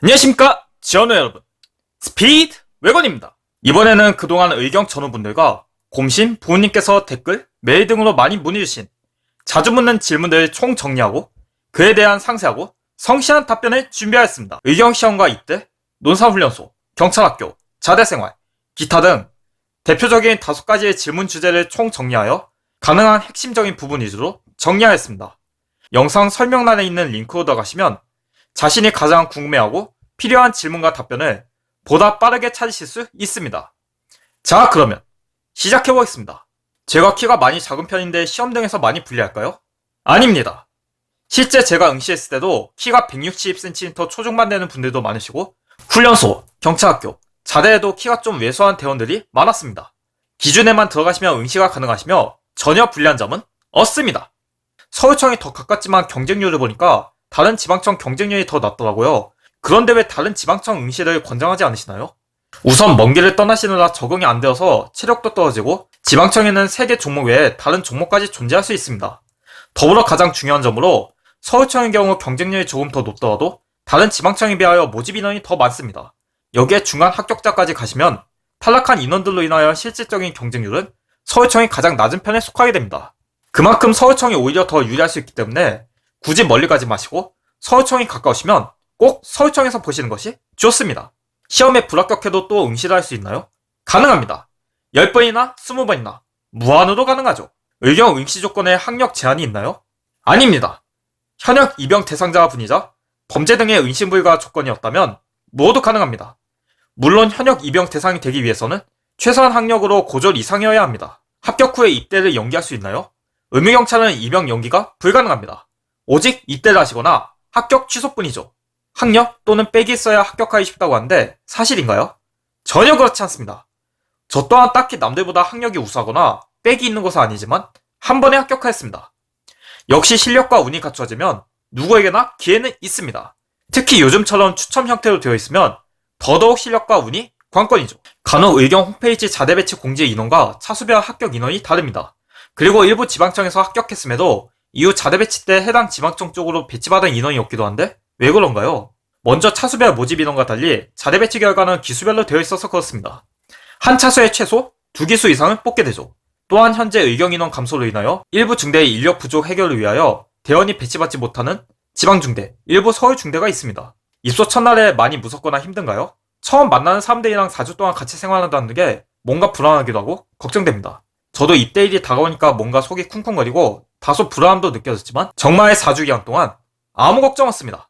안녕하십니까 지원우 여러분, 스피드 웨건입니다. 이번에는 그동안 의경 전우분들과 곰신 부모님께서 댓글, 메일 등으로 많이 문의주신 자주 묻는 질문들을 총 정리하고 그에 대한 상세하고 성실한 답변을 준비하였습니다. 의경시험과 입대, 논사훈련소, 경찰학교, 자대생활, 기타 등 대표적인 5가지의 질문 주제를 총 정리하여 가능한 핵심적인 부분 위주로 정리하였습니다. 영상 설명란에 있는 링크로 들어가시면 자신이 가장 궁금해하고 필요한 질문과 답변을 보다 빠르게 찾으실 수 있습니다. 자, 그러면 시작해보겠습니다. 제가 키가 많이 작은 편인데 시험 등에서 많이 불리할까요? 아닙니다. 실제 제가 응시했을 때도 키가 160cm 초중반 되는 분들도 많으시고 훈련소, 경찰학교, 자대에도 키가 좀 왜소한 대원들이 많았습니다. 기준에만 들어가시면 응시가 가능하시며 전혀 불리한 점은 없습니다. 서울청이 더 가깝지만 경쟁률을 보니까 다른 지방청 경쟁률이 더 낮더라고요. 그런데 왜 다른 지방청 응시를 권장하지 않으시나요? 우선 먼 길을 떠나시느라 적응이 안 되어서 체력도 떨어지고 지방청에는 3개 종목 외에 다른 종목까지 존재할 수 있습니다. 더불어 가장 중요한 점으로 서울청의 경우 경쟁률이 조금 더 높더라도 다른 지방청에 비하여 모집 인원이 더 많습니다. 여기에 중간 합격자까지 가시면 탈락한 인원들로 인하여 실질적인 경쟁률은 서울청이 가장 낮은 편에 속하게 됩니다. 그만큼 서울청이 오히려 더 유리할 수 있기 때문에 굳이 멀리 가지 마시고 서울청이 가까우시면 꼭 서울청에서 보시는 것이 좋습니다. 시험에 불합격해도 또 응시를 할 수 있나요? 가능합니다. 10번이나 20번이나 무한으로 가능하죠. 의경 응시 조건에 학력 제한이 있나요? 아닙니다. 현역 입영 대상자 분이자 범죄 등의 응시 불가 조건이었다면 모두 가능합니다. 물론 현역 입영 대상이 되기 위해서는 최소한 학력으로 고졸 이상이어야 합니다. 합격 후에 입대를 연기할 수 있나요? 의무경찰은 입영 연기가 불가능합니다. 오직 입대를 하시거나 합격 취소뿐이죠. 학력 또는 백이 있어야 합격하기 쉽다고 하는데 사실인가요? 전혀 그렇지 않습니다. 저 또한 딱히 남들보다 학력이 우수하거나 백이 있는 것은 아니지만 한 번에 합격하였습니다. 역시 실력과 운이 갖춰지면 누구에게나 기회는 있습니다. 특히 요즘처럼 추첨 형태로 되어 있으면 더더욱 실력과 운이 관건이죠. 간혹 의경 홈페이지 자대 배치 공지 인원과 차수별 합격 인원이 다릅니다. 그리고 일부 지방청에서 합격했음에도 이후 자대 배치 때 해당 지방청 쪽으로 배치받은 인원이 없기도 한데 왜 그런가요? 먼저 차수별 모집 인원과 달리 자대 배치 결과는 기수별로 되어 있어서 그렇습니다. 한 차수에 최소 2기수 이상을 뽑게 되죠. 또한 현재 의경 인원 감소로 인하여 일부 중대의 인력 부족 해결을 위하여 대원이 배치받지 못하는 지방중대, 일부 서울중대가 있습니다. 입소 첫날에 많이 무섭거나 힘든가요? 처음 만나는 사람들이랑 4주 동안 같이 생활한다는 게 뭔가 불안하기도 하고 걱정됩니다. 저도 입대일이 다가오니까 뭔가 속이 쿵쿵거리고 다소 불안함도 느껴졌지만 정말 4주 기간 동안 아무 걱정 없습니다.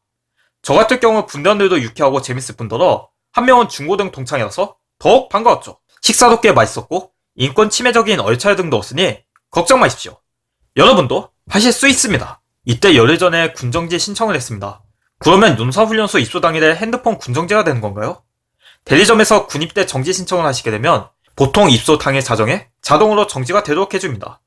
저 같은 경우 분대원들도 유쾌하고 재밌을 뿐더러 한 명은 중고등 동창이라서 더욱 반가웠죠. 식사도 꽤 맛있었고 인권 침해적인 얼차려 등도 없으니 걱정 마십시오. 여러분도 하실 수 있습니다. 이때 열흘 전에 군정지 신청을 했습니다. 그러면 논사훈련소 입소 당일에 핸드폰 군정지가 되는 건가요? 대리점에서 군입대 정지 신청을 하시게 되면 보통 입소 당일 자정에 자동으로 정지가 되도록 해줍니다.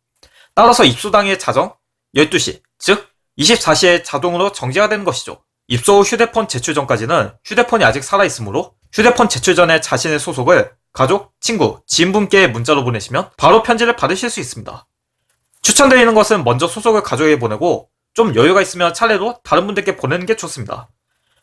따라서 입소 당일 자정 12시, 즉 24시에 자동으로 정지가 되는 것이죠. 입소 후 휴대폰 제출 전까지는 휴대폰이 아직 살아있으므로 휴대폰 제출 전에 자신의 소속을 가족, 친구, 지인분께 문자로 보내시면 바로 편지를 받으실 수 있습니다. 추천드리는 것은 먼저 소속을 가족에게 보내고 좀 여유가 있으면 차례로 다른 분들께 보내는 게 좋습니다.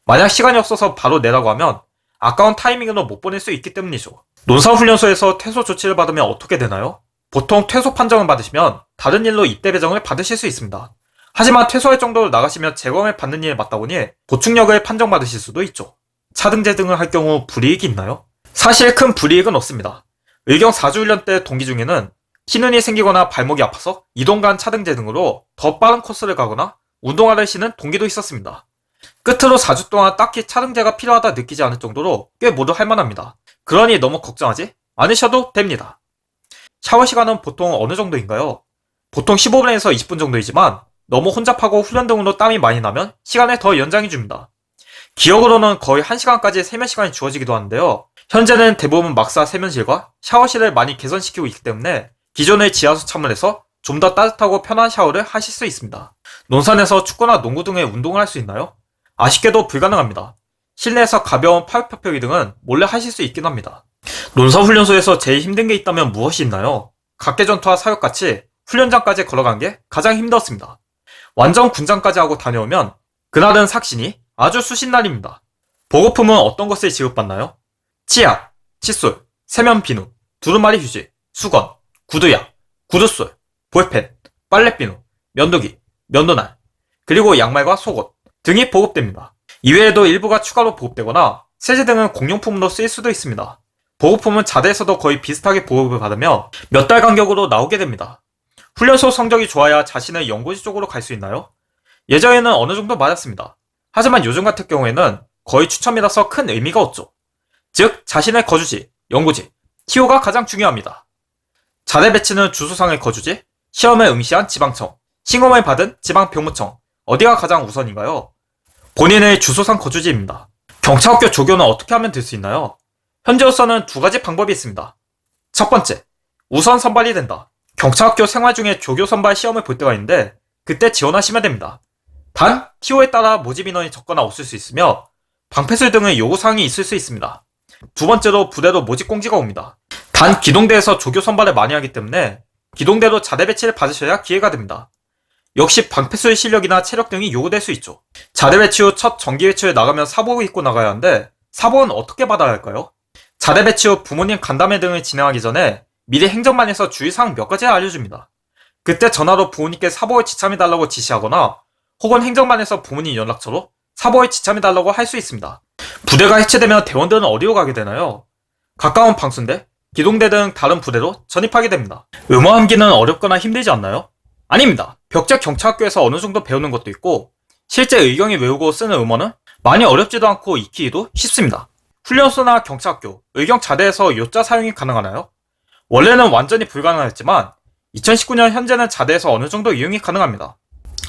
만약 시간이 없어서 바로 내라고 하면 아까운 타이밍으로 못 보낼 수 있기 때문이죠. 논사훈련소에서 퇴소 조치를 받으면 어떻게 되나요? 보통 퇴소 판정을 받으시면 다른 일로 입대 배정을 받으실 수 있습니다. 하지만 퇴소할 정도로 나가시면 재검을 받는 일에 맞다 보니 보충력을 판정받으실 수도 있죠. 차등제 등을 할 경우 불이익이 있나요? 사실 큰 불이익은 없습니다. 의경 4주 훈련 때 동기 중에는 키눈이 생기거나 발목이 아파서 이동간 차등제 등으로 더 빠른 코스를 가거나 운동화를 신은 동기도 있었습니다. 끝으로 4주 동안 딱히 차등제가 필요하다 느끼지 않을 정도로 꽤 모두 할만합니다. 그러니 너무 걱정하지 않으셔도 됩니다. 샤워 시간은 보통 어느 정도인가요? 보통 15분에서 20분 정도이지만 너무 혼잡하고 훈련 등으로 땀이 많이 나면 시간을 더 연장해줍니다. 기억으로는 거의 1시간까지 세면 시간이 주어지기도 하는데요. 현재는 대부분 막사 세면실과 샤워실을 많이 개선시키고 있기 때문에 기존의 지하수 차물에서 좀 더 따뜻하고 편한 샤워를 하실 수 있습니다. 논산에서 축구나 농구 등의 운동을 할 수 있나요? 아쉽게도 불가능합니다. 실내에서 가벼운 파격표기 등은 몰래 하실 수 있긴 합니다. 논사훈련소에서 제일 힘든 게 있다면 무엇이 있나요? 각계전투와 사격같이 훈련장까지 걸어간 게 가장 힘들었습니다. 완전 군장까지 하고 다녀오면 그날은 삭신이 아주 수신 날입니다. 보급품은 어떤 것을 지급받나요? 치약, 칫솔, 세면 비누, 두루마리 휴지, 수건, 구두약, 구두솔, 볼펜, 빨래비누, 면도기, 면도날, 그리고 양말과 속옷 등이 보급됩니다. 이외에도 일부가 추가로 보급되거나 세제 등은 공용품으로 쓰일 수도 있습니다. 보급품은 자대에서도 거의 비슷하게 보급을 받으며 몇 달 간격으로 나오게 됩니다. 훈련소 성적이 좋아야 자신의 연구지 쪽으로 갈 수 있나요? 예전에는 어느 정도 맞았습니다. 하지만 요즘 같은 경우에는 거의 추첨이라서 큰 의미가 없죠. 즉 자신의 거주지, 연구지, TO가 가장 중요합니다. 자대 배치는 주소상의 거주지, 시험에 응시한 지방청, 신검을 받은 지방병무청, 어디가 가장 우선인가요? 본인의 주소상 거주지입니다. 경찰학교 조교는 어떻게 하면 될 수 있나요? 현재로서는 두 가지 방법이 있습니다. 첫 번째, 우선 선발이 된다. 경찰학교 생활 중에 조교 선발 시험을 볼 때가 있는데 그때 지원하시면 됩니다. 단, TO에 따라 모집 인원이 적거나 없을 수 있으며 방패술 등의 요구사항이 있을 수 있습니다. 두 번째로 부대로 모집 공지가 옵니다. 단, 기동대에서 조교 선발을 많이 하기 때문에 기동대로 자대 배치를 받으셔야 기회가 됩니다. 역시 방패술 실력이나 체력 등이 요구될 수 있죠. 자대 배치 후 첫 정기 외출에 나가면 사복을 입고 나가야 하는데 사복은 어떻게 받아야 할까요? 자대 배치 후 부모님 간담회 등을 진행하기 전에 미리 행정반에서 주의사항 몇 가지 알려줍니다. 그때 전화로 부모님께 사복을 지참해달라고 지시하거나 혹은 행정반에서 부모님 연락처로 사복을 지참해달라고 할 수 있습니다. 부대가 해체되면 대원들은 어디로 가게 되나요? 가까운 방순대, 기동대 등 다른 부대로 전입하게 됩니다. 음어함기는 어렵거나 힘들지 않나요? 아닙니다. 벽제 경찰학교에서 어느 정도 배우는 것도 있고 실제 의경이 외우고 쓰는 음어는 많이 어렵지도 않고 익히기도 쉽습니다. 훈련소나 경찰학교, 의경 자대에서 요자 사용이 가능하나요? 원래는 완전히 불가능했지만 2019년 현재는 자대에서 어느 정도 이용이 가능합니다.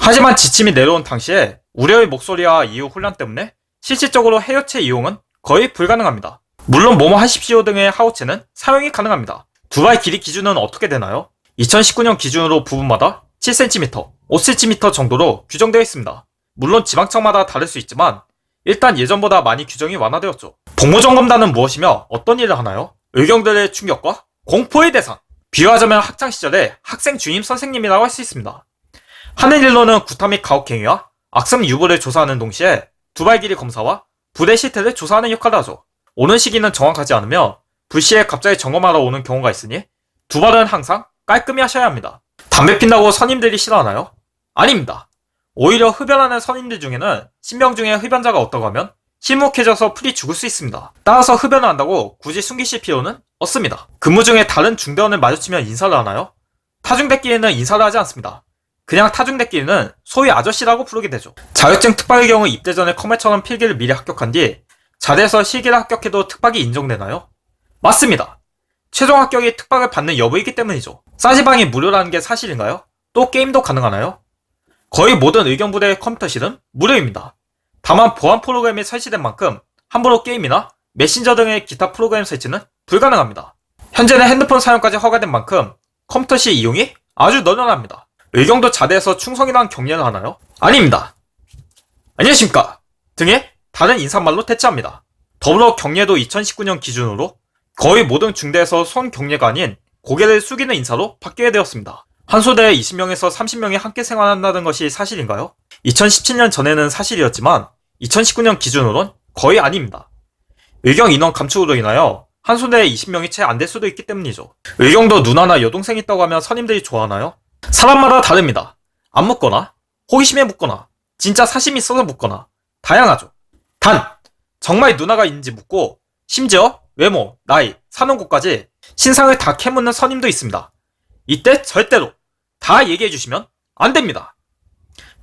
하지만 지침이 내려온 당시에 우려의 목소리와 이후 혼란 때문에 실질적으로 해요체 이용은 거의 불가능합니다. 물론 뭐뭐 하십시오 등의 하우체는 사용이 가능합니다. 두 발 길이 기준은 어떻게 되나요? 2019년 기준으로 부분마다 7cm, 5cm 정도로 규정되어 있습니다. 물론 지방청마다 다를 수 있지만 일단 예전보다 많이 규정이 완화되었죠. 복무점검단은 무엇이며 어떤 일을 하나요? 의경들의 충격과 공포의 대상. 비유하자면 학창시절에 학생 주임 선생님이라고 할 수 있습니다. 하는 일로는 구타 및 가혹행위와 악성 유불을 조사하는 동시에 두발 길이 검사와 부대 실태를 조사하는 역할을 하죠. 오는 시기는 정확하지 않으며 불시에 갑자기 점검하러 오는 경우가 있으니 두 발은 항상 깔끔히 하셔야 합니다. 담배 핀다고 선임들이 싫어하나요? 아닙니다. 오히려 흡연하는 선임들 중에는 신병 중에 흡연자가 없다고 하면 실묵해져서 풀이 죽을 수 있습니다. 따라서 흡연을 한다고 굳이 숨기실 필요는 없습니다. 근무 중에 다른 중대원을 마주치면 인사를 하나요? 타중대끼리는 인사를 하지 않습니다. 그냥 타중대끼리는 소위 아저씨라고 부르게 되죠. 자격증 특박의 경우 입대 전에 컴활처럼 필기를 미리 합격한 뒤 자대에서 실기를 합격해도 특박이 인정되나요? 맞습니다. 최종 합격이 특박을 받는 여부이기 때문이죠. 싸지방이 무료라는 게 사실인가요? 또 게임도 가능하나요? 거의 모든 의경부대의 컴퓨터실은 무료입니다. 다만 보안 프로그램이 설치된 만큼 함부로 게임이나 메신저 등의 기타 프로그램 설치는 불가능합니다. 현재는 핸드폰 사용까지 허가된 만큼 컴퓨터실 이용이 아주 널널합니다. 의경도 자대에서 충성이란 격려를 하나요? 아닙니다. 안녕하십니까 등의 다른 인사말로 대체합니다. 더불어 격려도 2019년 기준으로 거의 모든 중대에서 손 격려가 아닌 고개를 숙이는 인사로 바뀌게 되었습니다. 한 소대에 20명에서 30명이 함께 생활한다는 것이 사실인가요? 2017년 전에는 사실이었지만 2019년 기준으론 거의 아닙니다. 의경 인원 감축으로 인하여 한 소대에 20명이 채 안 될 수도 있기 때문이죠. 의경도 누나나 여동생이 있다고 하면 선임들이 좋아하나요? 사람마다 다릅니다. 안 묻거나 호기심에 묻거나 진짜 사심이 있어서 묻거나 다양하죠. 단 정말 누나가 있는지 묻고 심지어 외모, 나이, 사는 곳까지 신상을 다 캐묻는 선임도 있습니다. 이때 절대로 다 얘기해 주시면 안 됩니다.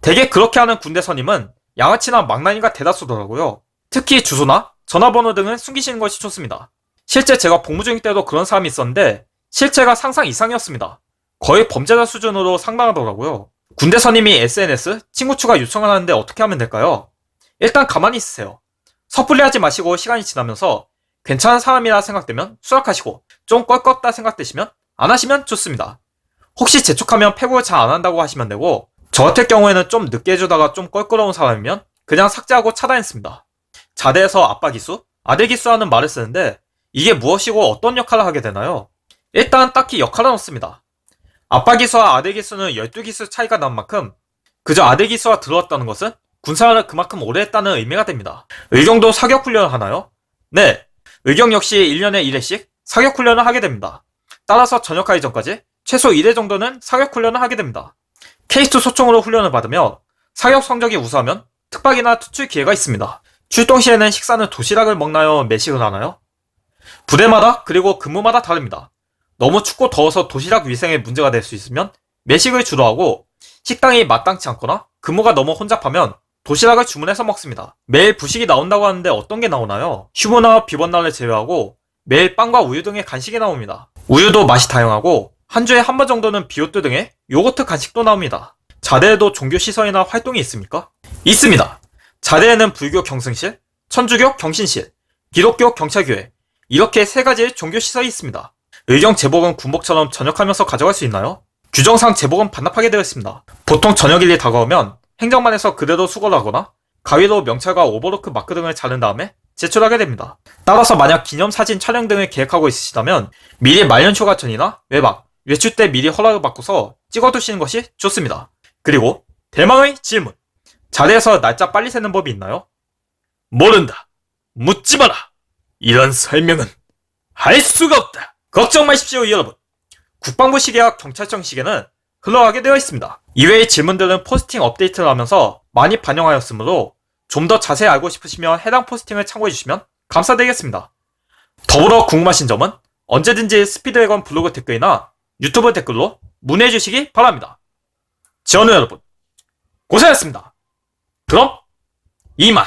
대개 그렇게 하는 군대 선임은 양아치나 망나니가 대다수더라고요. 특히 주소나 전화번호 등은 숨기시는 것이 좋습니다. 실제 제가 복무 중일 때도 그런 사람이 있었는데 실체가 상상 이상이었습니다. 거의 범죄자 수준으로 상당하더라고요. 군대 선임이 SNS, 친구 추가 요청을 하는데 어떻게 하면 될까요? 일단 가만히 있으세요. 섣불리 하지 마시고 시간이 지나면서 괜찮은 사람이라 생각되면 수락하시고 좀 껄끄럽다 생각되시면 안 하시면 좋습니다. 혹시 재촉하면 패고 잘 안 한다고 하시면 되고 저 같은 경우에는 좀 늦게 해주다가 좀 껄끄러운 사람이면 그냥 삭제하고 차단했습니다. 자대에서 아빠 기수, 아들 기수라는 말을 쓰는데 이게 무엇이고 어떤 역할을 하게 되나요? 일단 딱히 역할은 없습니다. 아빠 기수와 아들 기수는 12기수 차이가 난 만큼 그저 아들 기수가 들어왔다는 것은 군생활을 그만큼 오래 했다는 의미가 됩니다. 의경도 사격훈련을 하나요? 네, 의경 역시 1년에 1회씩 사격훈련을 하게 됩니다. 따라서 전역하기 전까지 최소 1회 정도는 사격훈련을 하게 됩니다. 케이스 소총으로 훈련을 받으며 사격 성적이 우수하면 특박이나 투출 기회가 있습니다. 출동 시에는 식사는 도시락을 먹나요? 매식을 하나요? 부대마다 그리고 근무마다 다릅니다. 너무 춥고 더워서 도시락 위생에 문제가 될 수 있으면 매식을 주로 하고, 식당이 마땅치 않거나 근무가 너무 혼잡하면 도시락을 주문해서 먹습니다. 매일 부식이 나온다고 하는데 어떤 게 나오나요? 휴무나 비번날을 제외하고 매일 빵과 우유 등의 간식이 나옵니다. 우유도 맛이 다양하고 한 주에 한 번 정도는 비오트 등의 요거트 간식도 나옵니다. 자대에도 종교 시설이나 활동이 있습니까? 있습니다. 자대에는 불교 경승실, 천주교 경신실, 기독교 경찰교회, 이렇게 세 가지의 종교 시설이 있습니다. 의경 제복은 군복처럼 전역하면서 가져갈 수 있나요? 규정상 제복은 반납하게 되어 있습니다. 보통 저녁일이 다가오면 행정반에서 그대로 수거를 하거나 가위로 명찰과 오버로크 마크 등을 자른 다음에 제출하게 됩니다. 따라서 만약 기념사진 촬영 등을 계획하고 있으시다면 미리 말년휴가 전이나 외박, 외출 때 미리 허락을 받고서 찍어두시는 것이 좋습니다. 그리고 대망의 질문. 자대에서 날짜 빨리 세는 법이 있나요? 모른다. 묻지 마라. 이런 설명은 할 수가 없다. 걱정 마십시오, 여러분. 국방부 시계와 경찰청 시계는 흘러가게 되어 있습니다. 이외의 질문들은 포스팅 업데이트를 하면서 많이 반영하였으므로 좀 더 자세히 알고 싶으시면 해당 포스팅을 참고해주시면 감사드리겠습니다. 더불어 궁금하신 점은 언제든지 스피드웨건 블로그 댓글이나 유튜브 댓글로 문의해주시기 바랍니다. 지원우 여러분, 고생하셨습니다. 그럼 이만.